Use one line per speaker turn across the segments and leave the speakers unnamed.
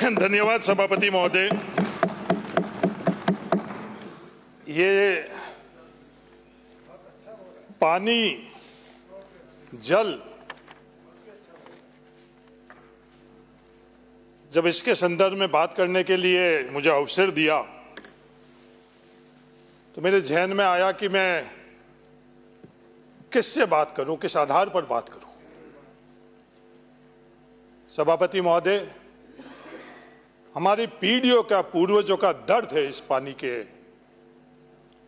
धन्यवाद सभापति महोदय। ये पानी, जल, जब इसके संदर्भ में बात करने के लिए मुझे अवसर दिया तो मेरे ज़हन में आया कि मैं किससे बात करूं, किस आधार पर बात करूं। सभापति महोदय, हमारी पीढ़ियों का, पूर्वजों का दर्द है इस पानी के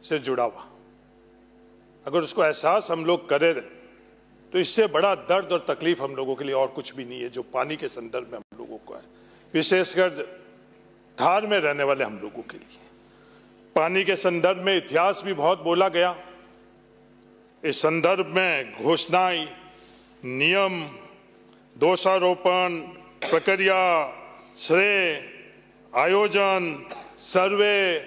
से जुड़ा हुआ। अगर उसको एहसास हम लोग करें तो इससे बड़ा दर्द और तकलीफ हम लोगों के लिए और कुछ भी नहीं है जो पानी के संदर्भ में हम लोगों को है, विशेषकर धार में रहने वाले हम लोगों के लिए। पानी के संदर्भ में इतिहास भी बहुत बोला गया। इस संदर्भ में घोषणाएं, नियम, दोषारोपण, प्रक्रिया, श्रेय, आयोजन, सर्वे,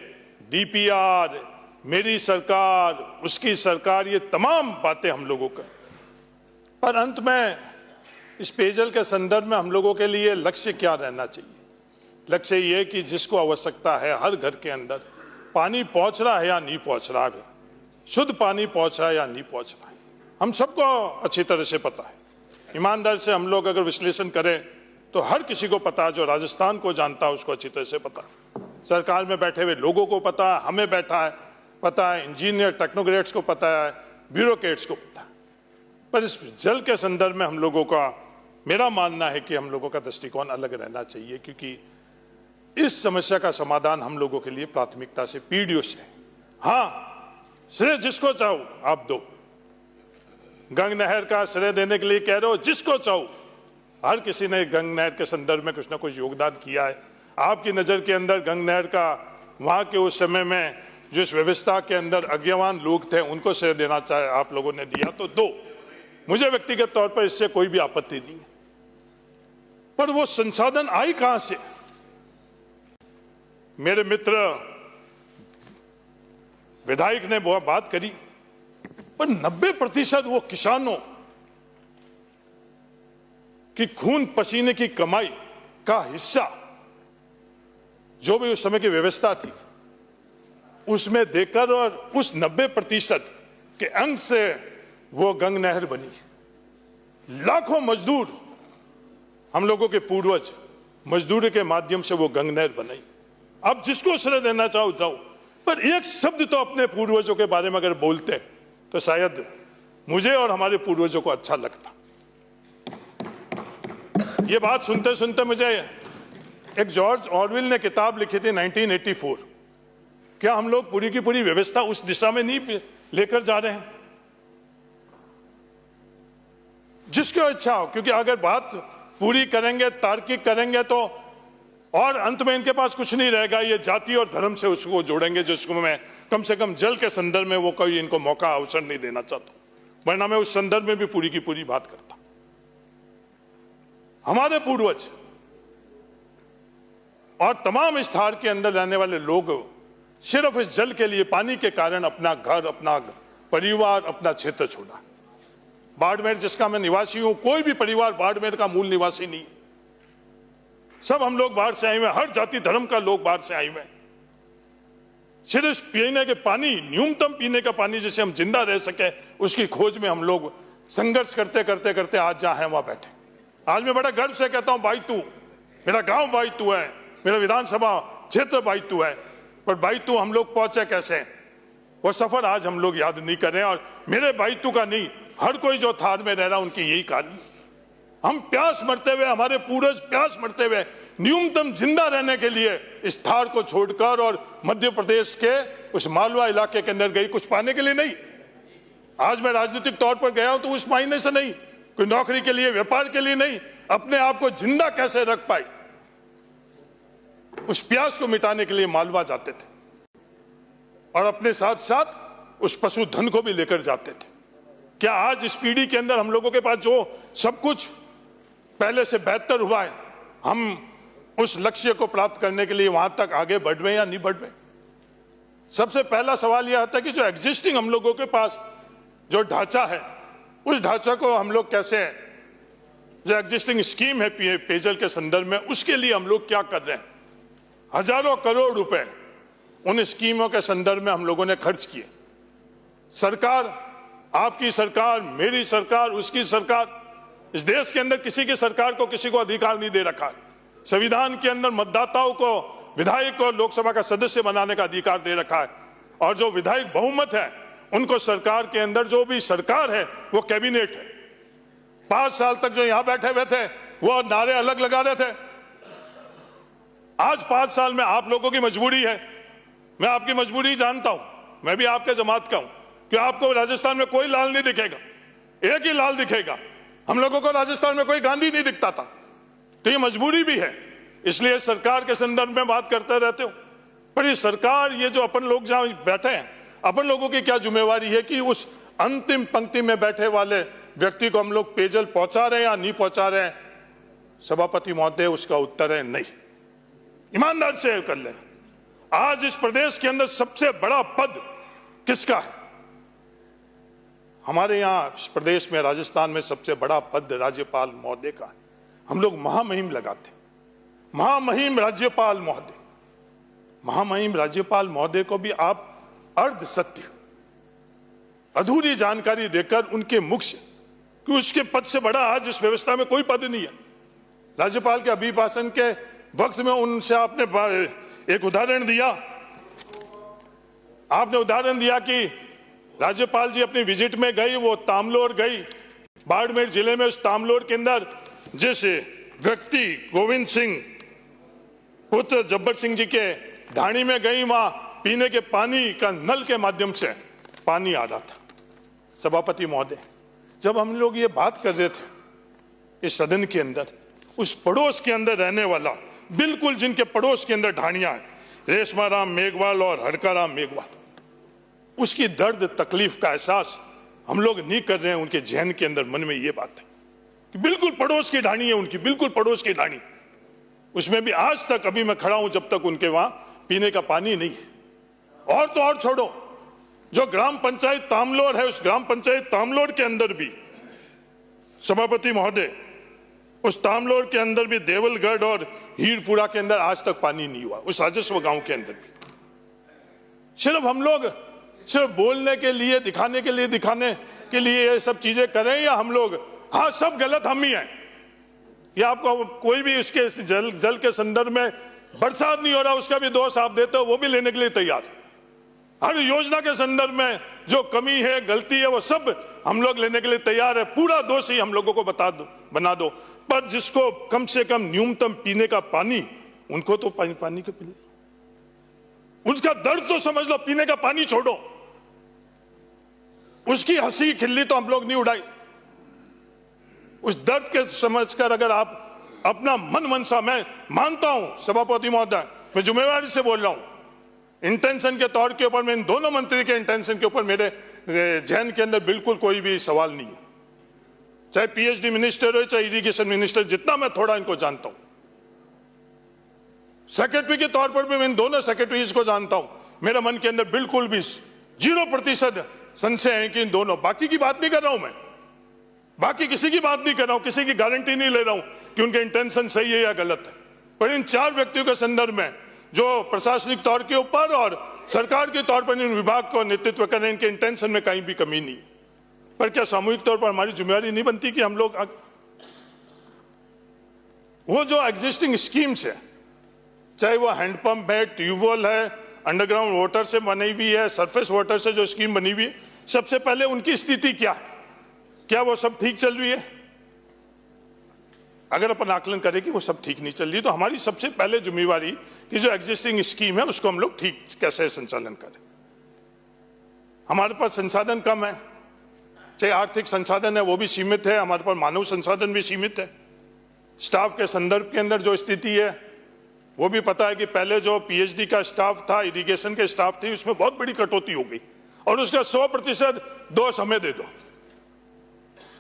डीपीआर, मेरी सरकार, उसकी सरकार, ये तमाम बातें हम लोगों का। पर अंत में इस पेयजल के संदर्भ में हम लोगों के लिए लक्ष्य क्या रहना चाहिए? लक्ष्य ये कि जिसको आवश्यकता है हर घर के अंदर पानी पहुंच रहा है या नहीं पहुंच रहा है, शुद्ध पानी पहुंच रहा है या नहीं पहुंच रहा है, हम सबको अच्छी तरह से पता है। ईमानदार से हम लोग अगर विश्लेषण करें तो हर किसी को पता है, जो राजस्थान को जानता है उसको अच्छी तरह से पता है, सरकार में बैठे हुए लोगों को पता है, हमें पता है, इंजीनियर टेक्नोक्रेट्स को पता है, ब्यूरोक्रेट्स को पता है। पर इस जल के संदर्भ में हम लोगों का, मेरा मानना है कि हम लोगों का दृष्टिकोण अलग रहना चाहिए, क्योंकि इस समस्या का समाधान हम लोगों के लिए प्राथमिकता से, पीढ़ियों से। हाँ, श्रेय जिसको चाहो आप दो। गंग नहर का श्रेय देने के लिए कह रहे हो, जिसको चाहो। हर किसी ने गंग नहर के संदर्भ में कुछ ना कुछ योगदान किया है। आपकी नजर के अंदर गंग नहर का, वहां के उस समय में जो इस व्यवस्था के अंदर अज्ञावान लोग थे उनको श्रेय देना चाहे, आप लोगों ने दिया तो दो। मुझे व्यक्तिगत तौर पर इससे कोई भी आपत्ति नहीं है, पर वो संसाधन आई कहां से? मेरे मित्र विधायक ने वो बात करी, पर 90% वो किसानों की खून पसीने की कमाई का हिस्सा, जो भी उस समय की व्यवस्था थी उसमें देकर, और उस 90% के अंग से वो गंग नहर बनी। लाखों मजदूर, हम लोगों के पूर्वज मजदूरी के माध्यम से वो गंग नहर बनाई। अब जिसको श्रेय देना चाहो जाओ, पर एक शब्द तो अपने पूर्वजों के बारे में अगर बोलते तो शायद मुझे और हमारे पूर्वजों को अच्छा लगता। ये बात सुनते सुनते मुझे एक जॉर्ज ऑरवेल ने किताब लिखी थी 1984। क्या हम लोग पूरी की पूरी व्यवस्था उस दिशा में नहीं लेकर जा रहे हैं? जिसको इच्छा हो, क्योंकि अगर बात पूरी करेंगे, तार्किक करेंगे तो और अंत में इनके पास कुछ नहीं रहेगा। ये जाति और धर्म से उसको जोड़ेंगे, जिसको मैं कम से कम जल के संदर्भ में वो कोई इनको मौका, अवसर नहीं देना चाहता, वरना मैं उस संदर्भ में भी पूरी की पूरी बात करता। हमारे पूर्वज और तमाम इस धार के अंदर रहने वाले लोग सिर्फ इस जल के लिए, पानी के कारण अपना घर, अपना परिवार, अपना क्षेत्र छोड़ा। बाड़मेर जिसका मैं निवासी हूं, कोई भी परिवार बाड़मेर का मूल निवासी नहीं। सब हम लोग बाहर से आए हुए, हर जाति धर्म का लोग बाहर से आए हुए। सिर्फ पीने के पानी, न्यूनतम पीने का पानी जिसे हम जिंदा रह सके, उसकी खोज में हम लोग संघर्ष करते करते करते आज जहां हैं वहां बैठे। आज मैं बड़ा गर्व से कहता हूं, भाई तू, मेरा गांव भाई तू है, मेरा विधानसभा क्षेत्र भाई तू है। पर भाई तू हम लोग पहुंचे कैसे, वो सफर आज हम लोग याद नहीं कर रहे हैं। और मेरे भाई तू का नहीं, हर कोई जो थार में रह रहा उनकी यही कहानी। हम प्यास मरते हुए, हमारे पूर्वज प्यास मरते हुए न्यूनतम जिंदा रहने के लिए इस थार को छोड़कर और मध्य प्रदेश के उस मालवा इलाके के अंदर गई, कुछ पाने के लिए नहीं। आज मैं राजनीतिक तौर पर गया हूं तो उस मायने से नहीं, कोई नौकरी के लिए, व्यापार के लिए नहीं, अपने आप को जिंदा कैसे रख पाए, उस प्यास को मिटाने के लिए मालवा जाते थे और अपने साथ साथ उस पशुधन को भी लेकर जाते थे। क्या आज इस पीढ़ी के अंदर हम लोगों के पास जो सब कुछ पहले से बेहतर हुआ है, हम उस लक्ष्य को प्राप्त करने के लिए वहां तक आगे बढ़ रहे हैं या नहीं बढ़ रहे? सबसे पहला सवाल यह आता है कि जो एग्जिस्टिंग हम लोगों के पास जो ढांचा है, उस ढांचा को हम लोग कैसे जो एग्जिस्टिंग स्कीम है पेयजल के संदर्भ में, उसके लिए हम लोग क्या कर रहे हैं। हजारों करोड़ रुपए उन स्कीमों के संदर्भ में हम लोगों ने खर्च किए। सरकार, आपकी सरकार, मेरी सरकार, उसकी सरकार, इस देश के अंदर किसी की सरकार को किसी को अधिकार नहीं दे रखा है। संविधान के अंदर मतदाताओं को विधायक को लोकसभा का सदस्य बनाने का अधिकार दे रखा है, और जो विधायक बहुमत है उनको सरकार के अंदर, जो भी सरकार है वो कैबिनेट है। 5 साल तक जो यहां बैठे हुए थे वो नारे अलग लगा रहे थे। आज 5 साल में आप लोगों की मजबूरी है, मैं आपकी मजबूरी जानता हूं, मैं भी आपके जमात का हूं, कि आपको राजस्थान में कोई लाल नहीं दिखेगा, एक ही लाल दिखेगा। हम लोगों को राजस्थान में कोई गांधी नहीं दिखता था, तो ये मजबूरी भी है, इसलिए सरकार के संदर्भ में बात करते रहते हो। पर ये सरकार, ये जो अपन लोग जहां बैठे हैं, अपन लोगों की क्या जिम्मेवारी है कि उस अंतिम पंक्ति में बैठे वाले व्यक्ति को हम लोग पेयजल पहुंचा रहे हैं या नहीं पहुंचा रहे हैं। सभापति महोदय, उसका उत्तर है नहीं। ईमानदार से कर ले। आज इस प्रदेश के अंदर सबसे बड़ा पद किसका है? हमारे यहां इस प्रदेश में, राजस्थान में सबसे बड़ा पद राज्यपाल महोदय का है। हम लोग महामहिम लगाते, महामहिम राज्यपाल महोदय। महामहिम राज्यपाल महोदय को भी आप अर्ध सत्य, अधूरी जानकारी देकर उनके मुख से, कि उसके पद से बड़ा आज इस व्यवस्था में कोई पद नहीं है। राज्यपाल के अभिभाषण के वक्त में उनसे आपने एक उदाहरण दिया, आपने उदाहरण दिया कि राज्यपाल जी अपनी विजिट में गई, वो तामलोर गई, बाड़मेर जिले में। उस तामलोर के अंदर जिस व्यक्ति गोविंद सिंह पुत्र जब्बर सिंह जी के ढाणी में गई, वहां पीने के पानी का नल के माध्यम से पानी आ रहा था। सभापति महोदय, जब हम लोग ये बात कर रहे थे इस सदन के अंदर, उस पड़ोस के अंदर रहने वाला, बिल्कुल जिनके पड़ोस के अंदर ढाणियां हैं, रेशमाराम मेघवाल और हड़काराम मेघवाल, उसकी दर्द तकलीफ का एहसास हम लोग नहीं कर रहे हैं। उनके जहन के अंदर, मन में ये बात है कि बिल्कुल पड़ोस की ढाणी है उनकी, बिल्कुल पड़ोस की ढाणी। उसमें भी आज तक, अभी मैं खड़ा हूं, जब तक उनके वहां पीने का पानी नहीं है। और तो और छोड़ो, जो ग्राम पंचायत तामलोर है, उस ग्राम पंचायत तामलोर के अंदर भी, सभापति महोदय, उस तामलोर के अंदर भी देवलगढ़ और हीरपुरा के अंदर आज तक पानी नहीं हुआ, उस राजस्व गांव के अंदर भी। सिर्फ हम लोग सिर्फ बोलने के लिए, दिखाने के लिए ये सब चीजें करें, या हम लोग, हाँ सब गलत हम ही हैं, या आपको कोई भी इसके जल के संदर्भ में बरसात नहीं हो रहा उसका भी दोष आप देते हो, वो भी लेने के लिए तैयार। हर योजना के संदर्भ में जो कमी है, गलती है, वो सब हम लोग लेने के लिए तैयार है। पूरा दोष ही हम लोगों को बना दो, पर जिसको कम से कम न्यूनतम पीने का पानी, उनको तो पानी के पीने, उसका दर्द तो समझ लो। पीने का पानी छोड़ो, उसकी हंसी खिल्ली तो हम लोग नहीं उड़ाई। उस दर्द के समझकर अगर आप अपना मन मनसा, मैं मानता हूं सभापति महोदय, मैं जिम्मेवारी से बोल रहा हूं, इंटेंशन के तौर के ऊपर, मैं इन दोनों मंत्री के इंटेंशन के ऊपर मेरे जहन के अंदर बिल्कुल कोई भी सवाल नहीं है। चाहे पीएचडी मिनिस्टर हो, चाहे इरिगेशन मिनिस्टर, जितना मैं थोड़ा इनको जानता हूं, सेक्रेटरी के तौर पर भी मैं इन दोनों सेक्रेटरीज को जानता हूं, मेरे मन के अंदर बिल्कुल भी 0% संशय है कि इन दोनों, बाकी की बात नहीं कर रहा हूं मैं, बाकी किसी की बात नहीं कर रहा हूं, किसी की गारंटी नहीं ले रहा हूं कि उनके इंटेंशन सही है या गलत है, पर इन 4 व्यक्तियों के संदर्भ में जो प्रशासनिक तौर के ऊपर और सरकार के तौर पर इन विभाग को नेतृत्व कर रहे हैं, इनके इंटेंशन में कहीं भी कमी नहीं। पर क्या सामूहिक तौर पर हमारी जिम्मेवारी नहीं बनती कि हम लोग वो जो एग्जिस्टिंग स्कीम्स है, चाहे वो हैंडपंप है, ट्यूबवेल है, अंडरग्राउंड वाटर से बनी हुई है, सरफेस वाटर से जो स्कीम बनी हुई है, सबसे पहले उनकी स्थिति क्या है, क्या वो सब ठीक चल रही है? अगर अपन आकलन करें कि वो सब ठीक नहीं चल रही, तो हमारी सबसे पहले जिम्मेवारी कि जो एग्जिस्टिंग स्कीम है उसको हम लोग ठीक कैसे संचालन करें। हमारे पास संसाधन कम है, चाहे आर्थिक संसाधन है वो भी सीमित है, हमारे पास मानव संसाधन भी सीमित है। स्टाफ के संदर्भ के अंदर जो स्थिति है वो भी पता है कि पहले जो पीएचडी का स्टाफ था, इरिगेशन के स्टाफ थी, उसमें बहुत बड़ी कटौती हो गई और उसका 100% दोष हमें दे दो,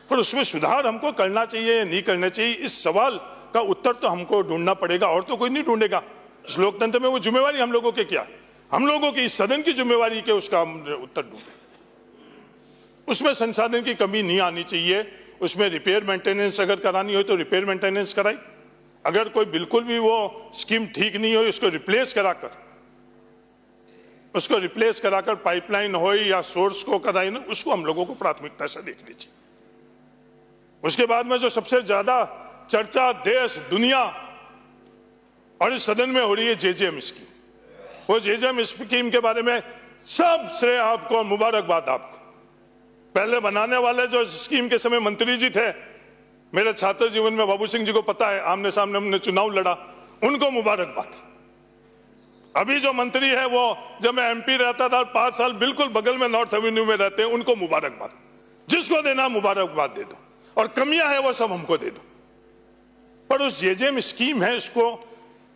पर उसमें सुधार हमको करना चाहिए या नहीं करना चाहिए, इस सवाल का उत्तर तो हमको ढूंढना पड़ेगा, और तो कोई नहीं ढूंढेगा। इस लोकतंत्र में वो जिम्मेवारी हम लोगों के क्या, हम लोगों की, इस सदन की जिम्मेवारी के उसका उत्तर ढूंढे। उसमें संसाधन की कमी नहीं आनी चाहिए, उसमें रिपेयर मेंटेनेंस अगर करानी हो तो रिपेयर मेंटेनेंस कराई, अगर कोई बिल्कुल भी वो स्कीम ठीक नहीं हो उसको रिप्लेस कराकर पाइपलाइन हो या सोर्स को कराई ना, उसको हम लोगों को प्राथमिकता से देखनी चाहिए। उसके बाद में जो सबसे ज्यादा चर्चा देश दुनिया और इस सदन में हो रही है जेजेएम स्कीम, वो जेजेएम स्कीम के बारे में सब श्रेय आपको, मुबारकबाद आपको। पहले बनाने वाले जो स्कीम के समय मंत्री जी थे, मेरे छात्र जीवन में बाबू सिंह जी को पता है, आमने सामने हमने चुनाव लड़ा, उनको मुबारकबाद। अभी जो मंत्री है वो जब मैं एमपी रहता था 5 साल बिल्कुल बगल में नॉर्थ एवेन्यू में रहते हैं, उनको मुबारकबाद। जिसको देना मुबारकबाद दे दो, और कमियां है वो सब हमको दे दो। पर उस जेजेएम स्कीम है, इसको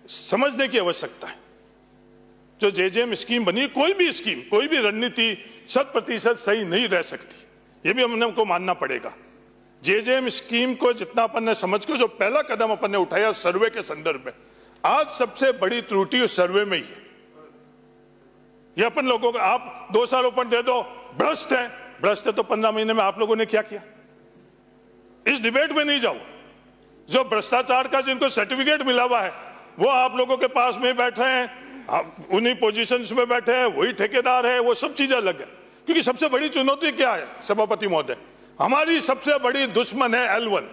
समझने की आवश्यकता है। जो जेजेएम स्कीम बनी, कोई भी स्कीम, कोई भी रणनीति 100% सही नहीं रह सकती, ये भी हमको मानना पड़ेगा। जेजेएम स्कीम को जितना अपन ने समझ के जो पहला कदम अपन ने उठाया सर्वे के संदर्भ में, आज सबसे बड़ी त्रुटि उस सर्वे में ही है। ये अपन लोगों को आप 2 साल ऊपर दे दो, भ्रष्ट है तो 15 महीने में आप लोगों ने क्या किया? इस डिबेट में नहीं जाओ। जो भ्रष्टाचार का जिनको सर्टिफिकेट मिला हुआ है वो आप लोगों के पास में बैठे हैं, उन्हीं पोजीशंस में बैठे हैं, वही ठेकेदार है, वो सब चीजें अलग है। क्योंकि सबसे बड़ी चुनौती क्या है सभापति महोदय? हमारी सबसे बड़ी दुश्मन है L1।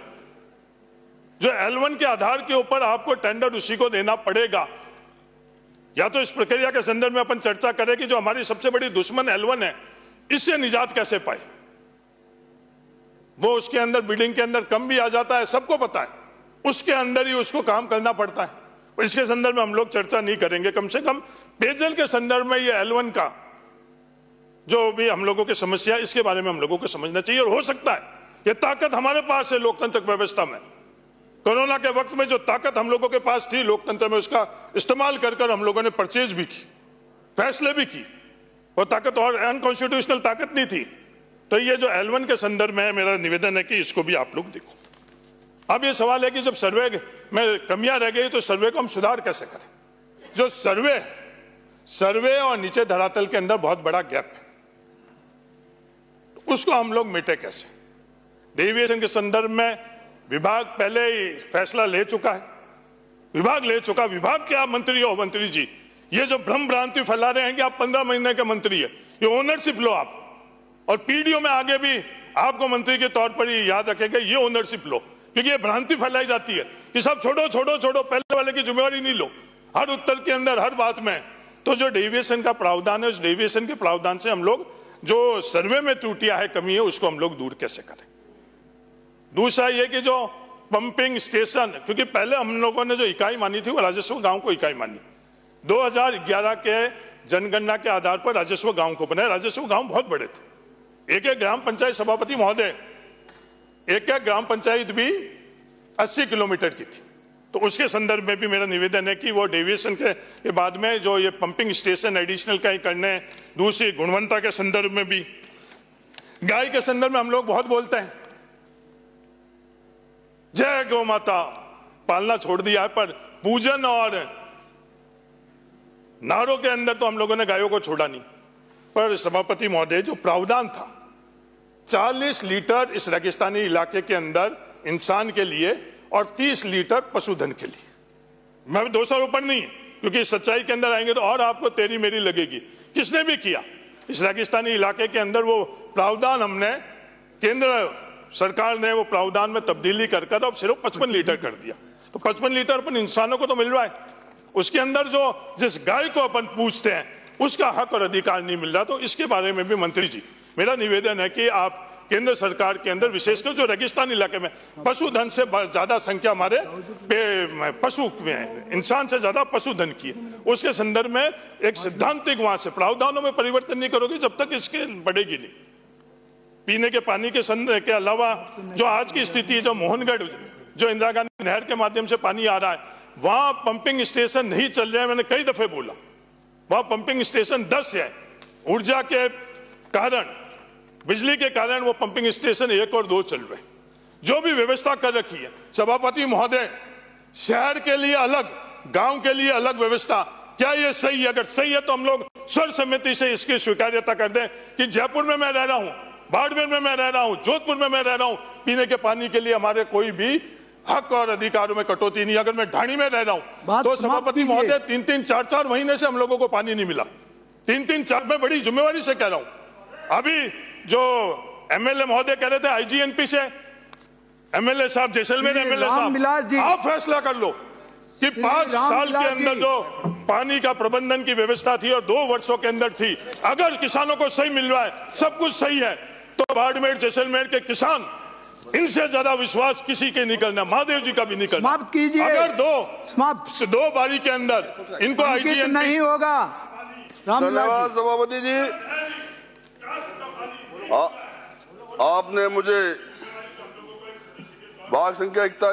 जो L1 के आधार के ऊपर आपको टेंडर उसी को देना पड़ेगा। या तो इस प्रक्रिया के संदर्भ में अपन चर्चा करें कि जो हमारी सबसे बड़ी दुश्मन L1 है, इससे निजात कैसे पाए। वो उसके अंदर बिल्डिंग के अंदर कम भी आ जाता है, सबको पता है, उसके अंदर ही उसको काम करना पड़ता है। इसके संदर्भ में हम लोग चर्चा नहीं करेंगे। कम से कम पेयजल के संदर्भ में ये L1 का जो भी हम लोगों की समस्या, इसके बारे में हम लोगों को समझना चाहिए। और हो सकता है ये ताकत हमारे पास है लोकतंत्र व्यवस्था में। कोरोना के वक्त में जो ताकत हम लोगों के पास थी लोकतंत्र में, उसका इस्तेमाल कर हम लोगों ने परचेज भी की, फैसले भी की। वो ताकत और अनकॉन्स्टिट्यूशनल ताकत नहीं थी। तो ये जो L1 के संदर्भ में मेरा निवेदन है कि इसको भी आप लोग देखो। अब ये सवाल है कि जब सर्वे में कमियां रह गई तो सर्वे को हम सुधार कैसे करें? जो सर्वे और नीचे धरातल के अंदर बहुत बड़ा गैप है, उसको हम लोग मिटे कैसे? डेविएशन के संदर्भ में विभाग पहले ही फैसला ले चुका है, विभाग के आप मंत्री हो मंत्री जी, ये जो भ्रम भ्रांति फैला रहे हैं कि आप 15 महीने के मंत्री है, ये ओनरशिप लो आप। और पीडीओ में आगे भी आपको मंत्री के तौर पर ही याद रखेंगे, ये ओनरशिप लो। क्योंकि ये भ्रांति फैलाई जाती है कि सब छोड़ो, पहले वाले की जिम्मेवारी नहीं लो, हर उत्तर के अंदर हर बात में। तो जो डेविएशन का प्रावधान है, उस डेविएशन के प्रावधान से हम लोग जो सर्वे में त्रुटियां है, कमी है, उसको हम लोग दूर कैसे करें? दूसरा ये कि जो पंपिंग स्टेशन, क्योंकि पहले हम लोगों ने जो इकाई मानी थी वो राजस्व गांव को इकाई मानी। 2011 के जनगणना के आधार पर राजस्व गांव को बनाया। राजस्व गांव बहुत बड़े थे, एक ग्राम पंचायत, सभापति महोदय, एक ग्राम पंचायत भी 80 किलोमीटर की थी। तो उसके संदर्भ में भी मेरा निवेदन है कि वो डेविएशन के बाद में जो ये पंपिंग स्टेशन एडिशनल कहीं करने, दूसरी गुणवत्ता के संदर्भ में भी। गाय के संदर्भ में हम लोग बहुत बोलते हैं, जय गौ माता, पालना छोड़ दिया है, पर पूजन और नारों के अंदर तो हम लोगों ने गायों को छोड़ा नहीं। पर सभापति महोदय, जो प्रावधान था 40 लीटर इस रेगिस्तानी इलाके के अंदर इंसान के लिए और 30 लीटर पशुधन के लिए, मैं 200 ऊपर नहीं है, क्योंकि सच्चाई के अंदर आएंगे तो और आपको तेरी मेरी लगेगी। किसने भी किया इस रेगिस्तानी इलाके के अंदर, वो प्रावधान हमने, केंद्र सरकार ने वो प्रावधान में तब्दीली कर अब सिर्फ 55 लीटर कर दिया। तो 55 लीटर अपन इंसानों को तो मिल रहा है, उसके अंदर जो जिस गाय को अपन पूछते हैं उसका हक और अधिकार नहीं मिल रहा। तो इसके बारे में भी मंत्री जी, मेरा निवेदन है कि आप केंद्र सरकार के अंदर विशेषकर जो रेगिस्तान इलाके में पशुधन से ज्यादा संख्या हमारे पशु में, इंसान से ज्यादा पशुधन की है, उसके संदर्भ में एक सिद्धांतिक वहां से प्रावधानों में परिवर्तन नहीं करोगे जब तक इसके बढ़ेगी नहीं। पीने के पानी के संदर्भ के अलावा जो आज की स्थिति है, जो मोहनगढ़ जो इंदिरा गांधी नहर के माध्यम से पानी आ रहा है, वहां पंपिंग स्टेशन नहीं चल रहे हैं। मैंने कई दफे बोला, वहां पंपिंग स्टेशन 10 है, ऊर्जा के कारण, बिजली के कारण वो पंपिंग स्टेशन 1 और 2 चल रहे। जो भी व्यवस्था कर रखी है सभापति महोदय, शहर के लिए अलग, गांव के लिए अलग व्यवस्था, क्या ये सही है? अगर सही है तो हम लोग सर्वसम्मति से इसकी स्वीकार्यता कर दें कि जयपुर में मैं रह रहा हूं, बाड़मेर में मैं रह रहा हूं, जोधपुर में मैं रह रहा हूं, पीने के पानी के लिए हमारे कोई भी हक और अधिकारों में कटौती नहीं। अगर मैं ढाणी में रह रहा हूं तो सभापति महोदय 3-3, 4-4 महीने से हम लोगों को पानी नहीं मिला। 3-3, 4 मैं बड़ी जिम्मेवारी से कह रहा हूं। अभी जो एमएलए महोदय कह रहे थे आईजीएनपी से, एमएलए साहब जैसलमेर एमएलए साहब, आप फैसला कर लो कि 5 साल के अंदर जो पानी का प्रबंधन की व्यवस्था थी और 2 वर्षों के अंदर थी, अगर किसानों को सही मिल रहा है, सब कुछ सही है, तो बाड़मेर जैसलमेर के किसान इनसे ज्यादा विश्वास किसी के नहीं करना, महादेव जी का भी नहीं करना।
समाप्त कीजिए।
अगर दो बारी के अंदर इनको आईजीएनपी
नहीं होगा।
धन्यवाद सभापति जी। आपने मुझे भाग संख्या 41